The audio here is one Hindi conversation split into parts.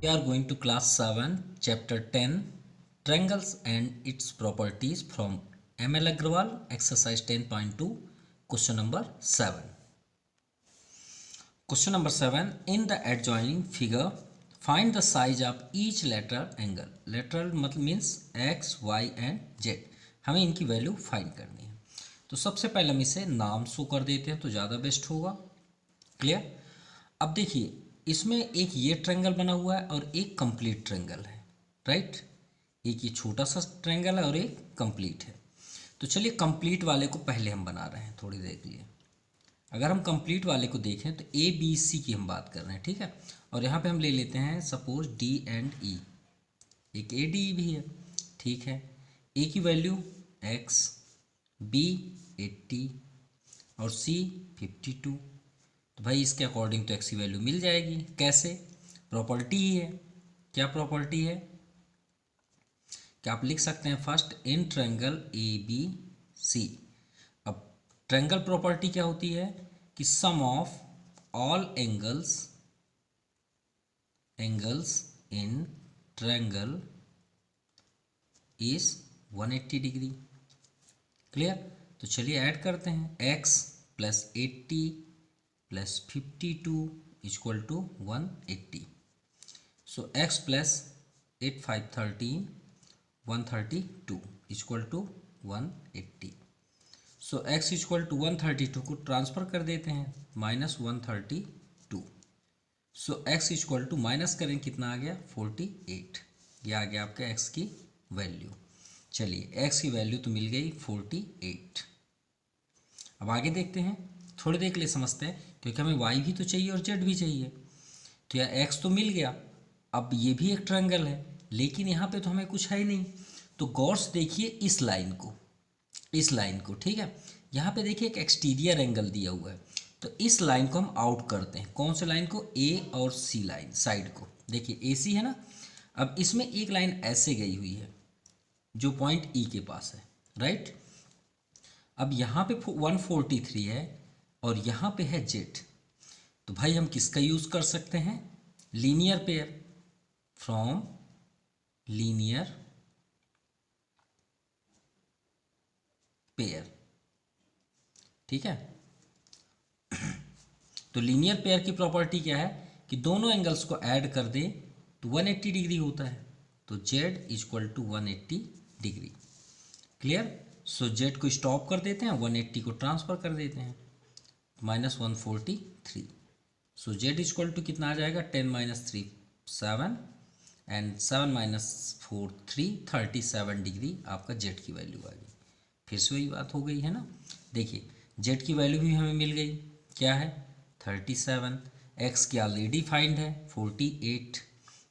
We are going to class 7 chapter 10 triangles and its properties from ML Agrawal exercise 10.2 question number 7. Question number 7, in the adjoining figure find the size of each lateral angle. Lateral मतलब means x, y and z. हमें इनकी वैल्यू फाइंड करनी है. तो सबसे पहले हम इसे नाम शो कर देते हैं तो ज़्यादा बेस्ट होगा. क्लियर. अब देखिए इसमें एक ये ट्रायंगल बना हुआ है और एक कंप्लीट ट्रायंगल है. राइट. एक ये छोटा सा ट्रायंगल है और एक कंप्लीट है. तो चलिए कंप्लीट वाले को पहले हम बना रहे हैं थोड़ी देर के लिए. अगर हम कंप्लीट वाले को देखें तो ए बी सी की हम बात कर रहे हैं. ठीक है. और यहाँ पे हम ले लेते हैं सपोज डी एंड ई. एक ए डी ई भी है. ठीक है. ए की वैल्यू एक्स, बी 80 और सी 52. तो भाई इसके अकॉर्डिंग तो एक्स की वैल्यू मिल जाएगी. कैसे? प्रॉपर्टी ही है. क्या प्रॉपर्टी है? क्या आप लिख सकते हैं first in triangle A B C. अब ट्रायंगल प्रॉपर्टी क्या होती है कि sum of all angles in triangle is 180 degree. Clear. तो चलिए ऐड करते हैं. x plus 80 plus 52 equal to 180. So x plus 8 5 13 132 equal to 180. So x equal to 132 को ट्रांसफ़र कर देते हैं minus 132. So x equal to minus करें कितना आ गया 48. ये आ गया आपका x की वैल्यू. चलिए x की वैल्यू तो मिल गई 48. अब आगे देखते हैं. थोड़ी देर के लिए समझते हैं क्योंकि हमें y भी तो चाहिए और z भी चाहिए. तो यह x तो मिल गया. अब ये भी एक ट्रायंगल है लेकिन यहाँ पे तो हमें कुछ है ही नहीं. तो गौर से देखिए इस लाइन को. ठीक है. यहाँ पे देखिए एक एक्सटीरियर एंगल दिया हुआ है. तो इस लाइन को हम आउट करते हैं. कौन से लाइन को? ए और सी लाइन साइड को. देखिए ए सी है ना. अब इसमें एक लाइन ऐसे गई हुई है जो पॉइंट ई के पास है. राइट. अब यहाँ पे 143 है और यहाँ पे है जेड. तो भाई हम किसका यूज़ कर सकते हैं? Linear pair. From linear pair. ठीक है. तो लीनियर पेयर की प्रॉपर्टी क्या है कि दोनों एंगल्स को ऐड कर दें तो 180 डिग्री होता है. तो z equal to 180 degree. Clear. So z को स्टॉप कर देते हैं 180 को ट्रांसफ़र कर देते हैं minus 143. So z equal to कितना आ जाएगा 10 माइनस 3 7 एंड 7 माइनस 4 3 37 डिग्री आपका z की वैल्यू आ गई. फिर से वही बात हो गई है ना. देखिए z की वैल्यू भी हमें मिल गई. क्या है? 37. x की ऑलरेडी फाइंड है 48.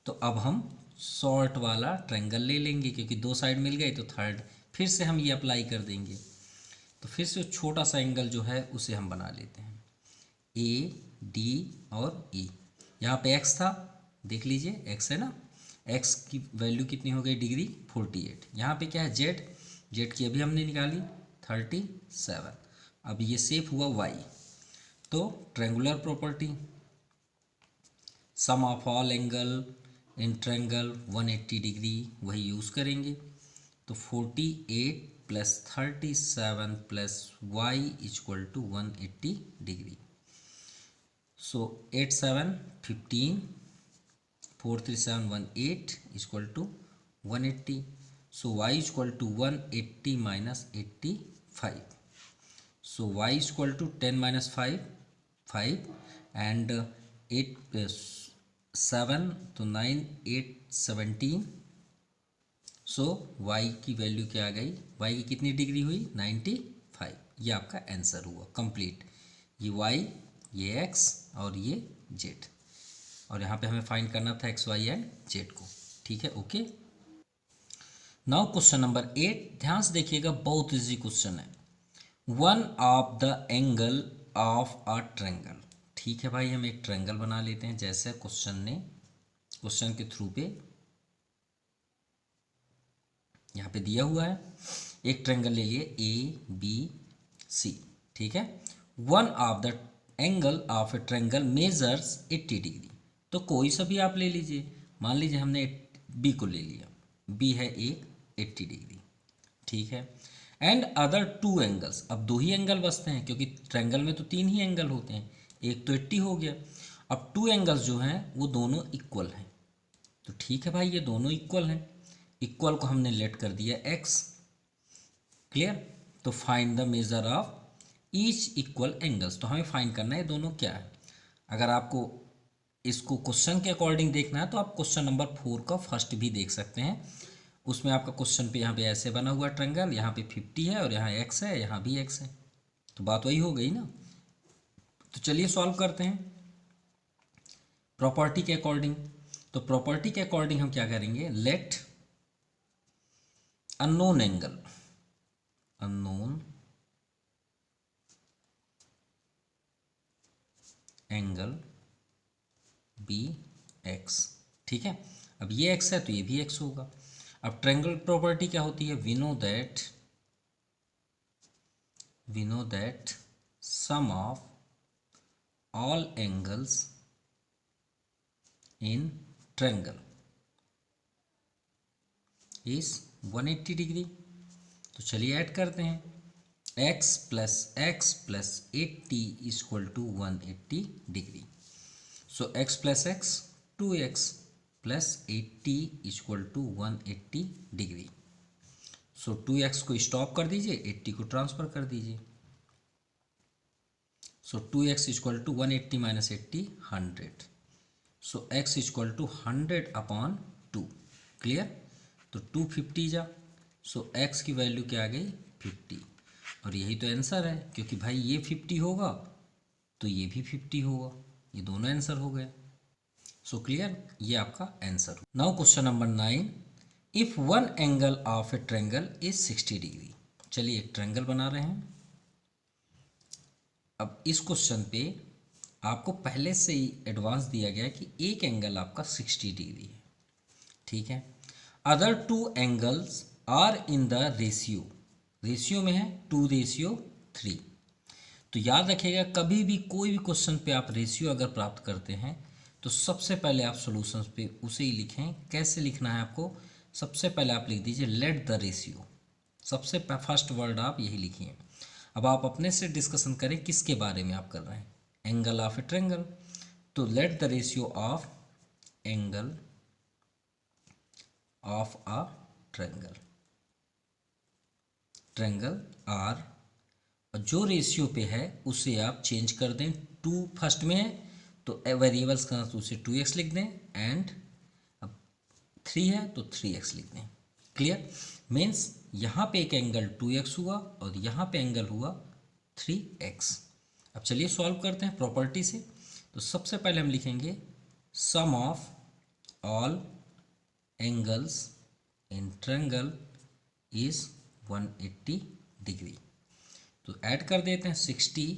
तो अब हम शॉर्ट वाला ट्रायंगल ले लेंगे क्योंकि दो साइड मिल गए. तो थर्ड फिर से हम ये अप्लाई कर देंगे. तो फिर से छोटा सा एंगल जो है उसे हम बना लेते हैं. ए डी और ई. यहाँ पे x था. देख लीजिए x है ना. x की वैल्यू कितनी हो गई डिग्री 48. यहाँ पे क्या है? z की अभी हमने निकाली 37. अब ये सेफ हुआ y. तो triangular property sum of all angle in triangle 180 degree वही यूज़ करेंगे. तो 48 plus 37 plus y equal to 180 degree. So 8 7 15 4 3 7 18 equal to 180. So y equal to 180 minus 85. So y equal to 10 minus 5 and 8 7 तो 9 8 17. सो y की वैल्यू क्या आ गई? y की कितनी डिग्री हुई? 95. ये आपका आंसर हुआ कंप्लीट. ये y, ये x और ये z. और यहाँ पे हमें फाइंड करना था x, y एंड z को. ठीक है. ओके. Now question number 8. ध्यान से देखिएगा, बहुत इजी क्वेश्चन है. One of the angle of a triangle. ठीक है भाई, हम एक ट्रायंगल बना लेते हैं जैसे क्वेश्चन के थ्रू पे यहाँ पे दिया हुआ है. एक ट्रायंगल ले लिए ए बी सी. ठीक है. One of the angle of a triangle measures 80 degree. तो कोई सा भी आप ले लीजिए. मान लीजिए हमने बी को ले लिया, बी है एक 80 डिग्री, ठीक है। एंड अदर टू एंगल्स, अब दो ही एंगल बचते हैं क्योंकि ट्रायंगल में तो तीन ही एंगल होते हैं, एक तो 80 हो गया। अब टू एंगल्स जो हैं वो दोनों इक्वल हैं, तो ठीक है भाई ये दोनों इक्वल हैं, इक्वल को हमने लेट कर दिया x, क्लियर। तो find the measure of each equal angles, तो हमें फाइंड करना है दोनों क्या है। अगर आपको इसको क्वेश्चन के अकॉर्डिंग देखना है तो आप क्वेश्चन नंबर 4 का फर्स्ट भी देख सकते हैं, उसमें आपका क्वेश्चन पे यहाँ पे ऐसे बना हुआ ट्रायंगल, यहाँ पे 50 है और यहाँ x है, यहाँ भी x है, तो बात वही हो गई ना। तो चलिए सॉल्व करते हैं प्रॉपर्टी के अकॉर्डिंग। तो प्रॉपर्टी के अकॉर्डिंग हम क्या करेंगे, let unknown angle, unknown angle be X, ठीक है। अब ये x है तो ये भी x होगा। अब ट्रायंगल प्रॉपर्टी क्या होती है, we know that sum of all angles in triangle is 180 degree. तो चलिए ऐड करते हैं, x plus 80 equal to 180 degree. So x plus x 2x plus 80 equal to 180 degree. So 2x को स्टॉप कर दीजिए, 80 को ट्रांसफर कर दीजिए। So 2x equal to 180 minus 80 100। So x equal to 100 upon 2, clear. तो 250 जा, सो x की वैल्यू क्या आ गई 50, और यही तो आंसर है, क्योंकि भाई ये 50 होगा तो ये भी 50 होगा, ये दोनों आंसर हो गए। सो क्लियर, ये आपका आंसर हो। Now question number 9, if one angle of a triangle is 60 degree. चलिए एक ट्रायंगल बना रहे हैं। अब इस क्वेश्चन पे आपको पहले से ही एडवांस दिया गया है कि एक एंगल आपका 60 डिग्री है, ठीक है। Other two angles are in the ratio में है 2:3। तो याद रखिएगा कभी भी कोई भी क्वेश्चन पे आप रेशियो अगर प्राप्त करते हैं तो सबसे पहले आप सॉल्यूशंस पे उसे ही लिखें। कैसे लिखना है आपको, सबसे पहले आप लिख दीजिए लेट द रेशियो, सबसे फर्स्ट वर्ड आप यही लिखिए। अब आप अपने से डिस्कशन करें किसके बारे में आप कर रहे हैं, एंगल ऑफ ए ट्रायंगल। तो let the ratio of angle of a triangle are, जो रेशियो पे है उसे आप चेंज कर दें, 2 फर्स्ट में है तो वेरिएबल्स का तो उसे 2x लिख दें, एंड अब 3 है तो 3x लिख दें, क्लियर। मीन्स यहाँ पे एक एंगल 2x हुआ और यहाँ पे एंगल हुआ 3x। अब चलिए सॉल्व करते हैं प्रॉपर्टी से। तो सबसे पहले हम लिखेंगे sum of all angles in triangle is 180 degree. तो ऐड कर देते हैं 60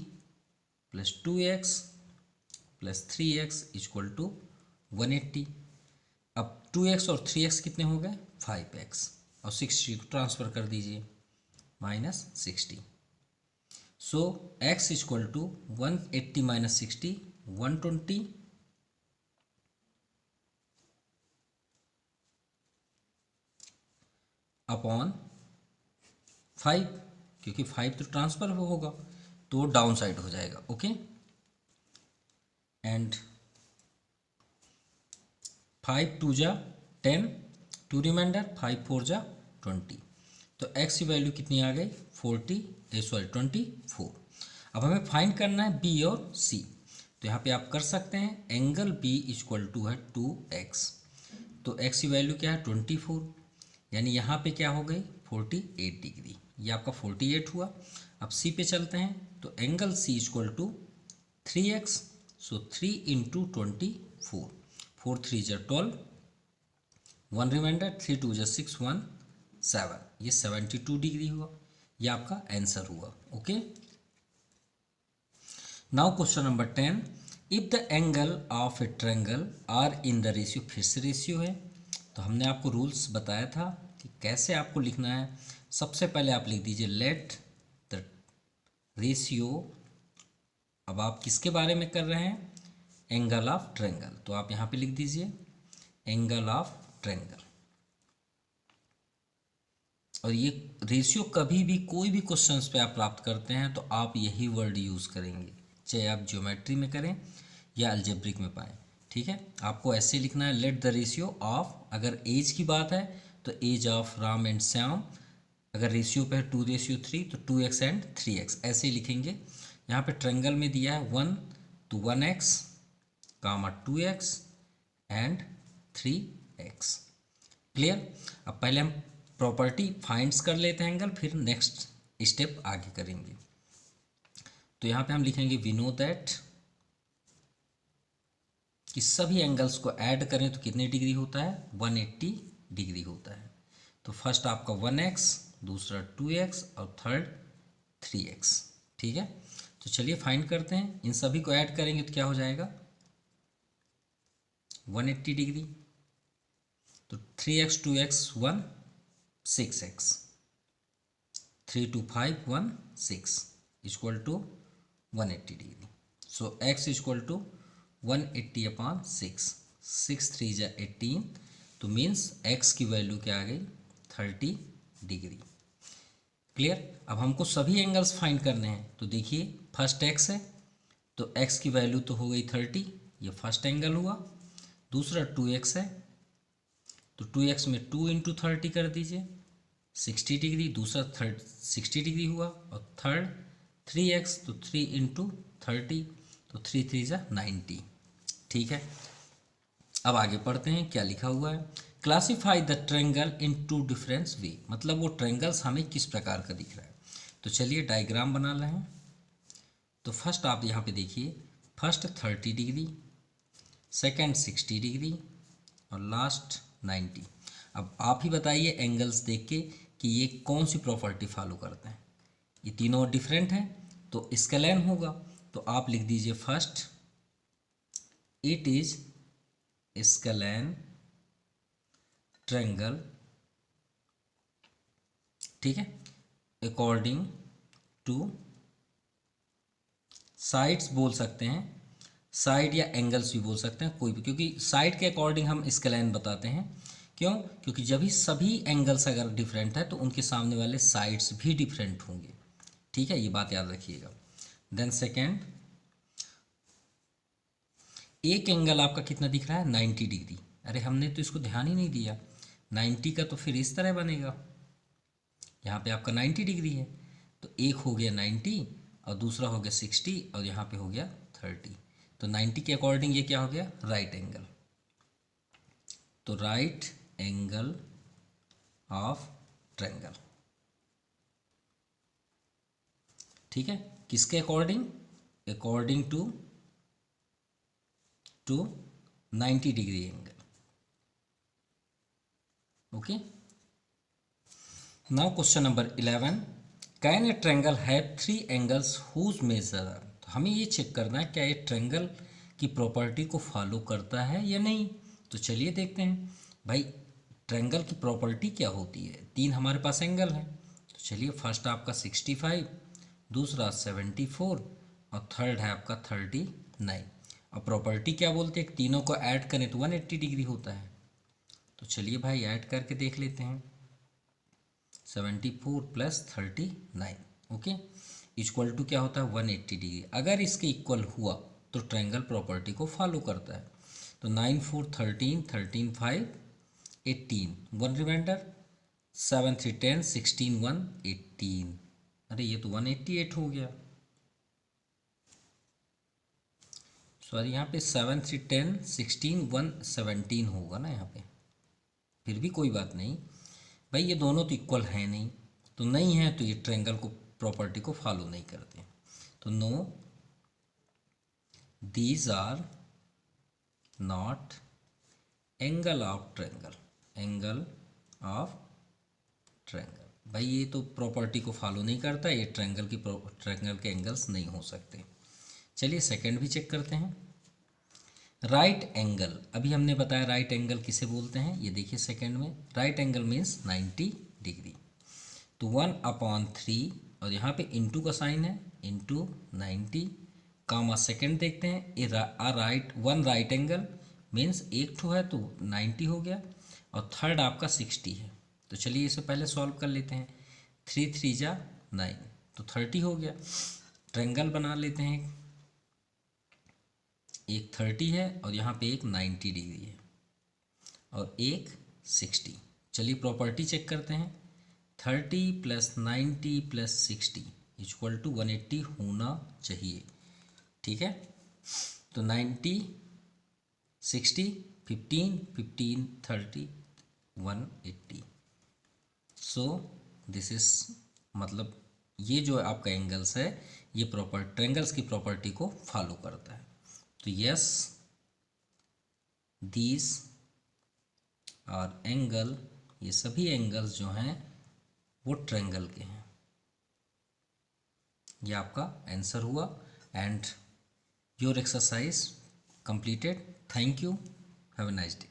plus 2x plus 3x equal to 180। अब 2x और 3x कितने हो गए 5x, और 60 को ट्रांसफ़र कर दीजिए minus 60। So x equal to 180 minus 60 120 upon 5, क्योंकि 5 तो ट्रांसफर होगा तो वो डाउन साइड हो जाएगा, ओके। एंड 5 2 जा 10, 2 रिमाइंडर, 5 4 जा 20। तो x की वैल्यू कितनी आ गई 24। अब हमें फाइंड करना है b और c। तो यहाँ पे आप कर सकते हैं एंगल b इक्वल टू है 2x, तो x की वैल्यू क्या है 24, यानी यहाँ पे क्या हो गई 48 डिग्री, ये आपका 48 हुआ। अब c पे चलते हैं, तो angle c equal to 3x, so 3 into 24, 4 3 जा 12, 1 रिमाइंडर, 3 2 जा 6 1 7, ये 72 डिग्री हुआ, ये आपका आंसर हुआ, okay. Now question number 10, if the angle of a triangle are in the ratio, फिर से रेशियो है। तो हमने आपको रूल्स बताया था कि कैसे आपको लिखना है। सबसे पहले आप लिख दीजिए लेट द रेशियो, अब आप किसके बारे में कर रहे हैं, एंगल ऑफ ट्रायंगल, तो आप यहाँ पे लिख दीजिए एंगल ऑफ ट्रायंगल। और ये रेशियो कभी भी कोई भी क्वेश्चंस पे आप प्राप्त करते हैं तो आप यही वर्ड यूज़ करेंगे, चाहे आप ज्योमेट्री में करें या अलजेब्रिक में पाएँ। ठीक है, आपको ऐसे लिखना है, लेट द रेशियो ऑफ, अगर एज की बात है तो age of Ram and Shyam, अगर रेशियो पे है 2:3 तो 2x एंड 3x, ऐसे ही लिखेंगे। यहाँ पे ट्रायंगल में दिया है 1 तो 1x, 2x and 3x। Clear. अब पहले हम प्रॉपर्टी फाइंड्स कर लेते हैं एंगल, फिर नेक्स्ट स्टेप आगे करेंगे। तो यहाँ पे हम लिखेंगे वी नो दैट कि सभी एंगल्स को ऐड करें तो कितने डिग्री होता है, 180 डिग्री होता है। तो फर्स्ट आपका 1x, दूसरा 2x और थर्ड 3x। ठीक है, तो चलिए फाइंड करते हैं। इन सभी को ऐड करेंगे तो क्या हो जाएगा, 180 डिग्री। तो 3x 2x 1 6x, 3 2 5 1 6 equal to 180 degree. So x equal to 180/6, 6 3 जा 18, तो मीन्स x की वैल्यू क्या आ गई, 30 डिग्री। क्लियर। अब हमको सभी एंगल्स फाइंड करने हैं, तो देखिए फर्स्ट x है तो x की वैल्यू तो हो गई 30, ये फर्स्ट एंगल हुआ। दूसरा 2x है तो 2x में 2 × 30 कर दीजिए, 60 डिग्री, दूसरा 60 डिग्री हुआ। और थर्ड 3x तो 3 × 30 तो 3 3 जा 90। ठीक है, अब आगे पढ़ते हैं क्या लिखा हुआ है। Classify the triangle in 2 different way, मतलब वो ट्रायंगल्स हमें किस प्रकार का दिख रहा है। तो चलिए डायग्राम बना रहे हैं। तो फर्स्ट आप यहाँ पे देखिए, फर्स्ट 30 डिग्री, सेकेंड 60 डिग्री और लास्ट 90। अब आप ही बताइए एंगल्स देख के कि ये कौन सी प्रॉपर्टी फॉलो करते हैं। ये तीनों डिफरेंट हैं तो स्केलेन होगा। तो आप लिख दीजिए first, it is scalene triangle. ठीक है, अकॉर्डिंग टू साइड्स बोल सकते हैं, साइड या एंगल्स भी बोल सकते हैं कोई भी, क्योंकि साइड के अकॉर्डिंग हम स्केलेन बताते हैं। क्यों, क्योंकि जब भी सभी एंगल्स अगर डिफरेंट है तो उनके सामने वाले साइड्स भी डिफरेंट होंगे। ठीक है, ये बात याद रखिएगा। देन सेकेंड, एक एंगल आपका कितना दिख रहा है, 90 डिग्री। अरे हमने तो इसको ध्यान ही नहीं दिया, 90 का तो फिर इस तरह बनेगा। यहाँ पे आपका 90 डिग्री है तो एक हो गया 90 और दूसरा हो गया 60 और यहाँ पे हो गया 30। तो 90 के अकॉर्डिंग ये क्या हो गया, राइट एंगल। तो राइट एंगल ऑफ ट्रायंगल। ठीक है, किसके according, according to 90 degree angle. Okay, now question number 11, can a triangle have 3 angles whose measure. तो हमें ये चेक करना है क्या ये ट्रायंगल की प्रॉपर्टी को फॉलो करता है या नहीं। तो चलिए देखते हैं भाई ट्रायंगल की प्रॉपर्टी क्या होती है। 3 हमारे पास एंगल हैं, तो चलिए फर्स्ट आपका 65, दूसरा 74 और थर्ड है आपका 39। और प्रॉपर्टी क्या बोलते हैं, तीनों को ऐड करें तो 180 डिग्री होता है। तो चलिए भाई ऐड करके देख लेते हैं, 74 + 39 ओके इक्वल टू क्या होता है 180 डिग्री। अगर इसके इक्वल हुआ तो ट्रायंगल प्रॉपर्टी को फॉलो करता है। तो 9 4 13, 13 5 18, 1 रिमाइंडर, 7 3 10, 16 1 18। अरे ये तो 188 हो गया। सॉरी यहाँ पे 7 3 10 16 1 17 होगा ना यहाँ पे, फिर भी कोई बात नहीं भाई, ये दोनों तो इक्वल है नहीं, तो नहीं है तो ये ट्रायंगल को प्रॉपर्टी को फॉलो नहीं करते। तो no these are not angle of triangle, angle of triangle. भाई ये तो प्रॉपर्टी को फॉलो नहीं करता, ये ट्रायंगल के एंगल्स नहीं हो सकते। चलिए सेकंड भी चेक करते हैं। राइट एंगल, अभी हमने बताया राइट एंगल किसे बोलते हैं, ये देखिए सेकंड में राइट एंगल मीन्स 90 डिग्री। तो 1/3 और यहाँ पे इंटू का साइन है, इंटू 90 कामा सेकेंड देखते हैं, वन राइट एंगल मीन्स एक ठो है तो 90 हो गया और थर्ड आपका 60 है। तो चलिए इसे पहले सॉल्व कर लेते हैं। 3 3 जा 9 तो 30 हो गया। ट्रायंगल बना लेते हैं, एक 30 है और यहाँ पे एक 90 डिग्री है और एक 60। चलिए प्रॉपर्टी चेक करते हैं। 30 + 90 + 60 = 180 होना चाहिए। ठीक है, तो 90 60 15 15 30 180। सो दिस इज, मतलब ये जो आपका एंगल्स है ये प्रॉपर ट्रायंगल्स की प्रॉपर्टी को फॉलो करता है। तो यस, दीज आर एंगल, ये सभी एंगल्स जो हैं वो ट्रायंगल के हैं। ये आपका आंसर हुआ and your exercise completed. Thank you, have a nice day.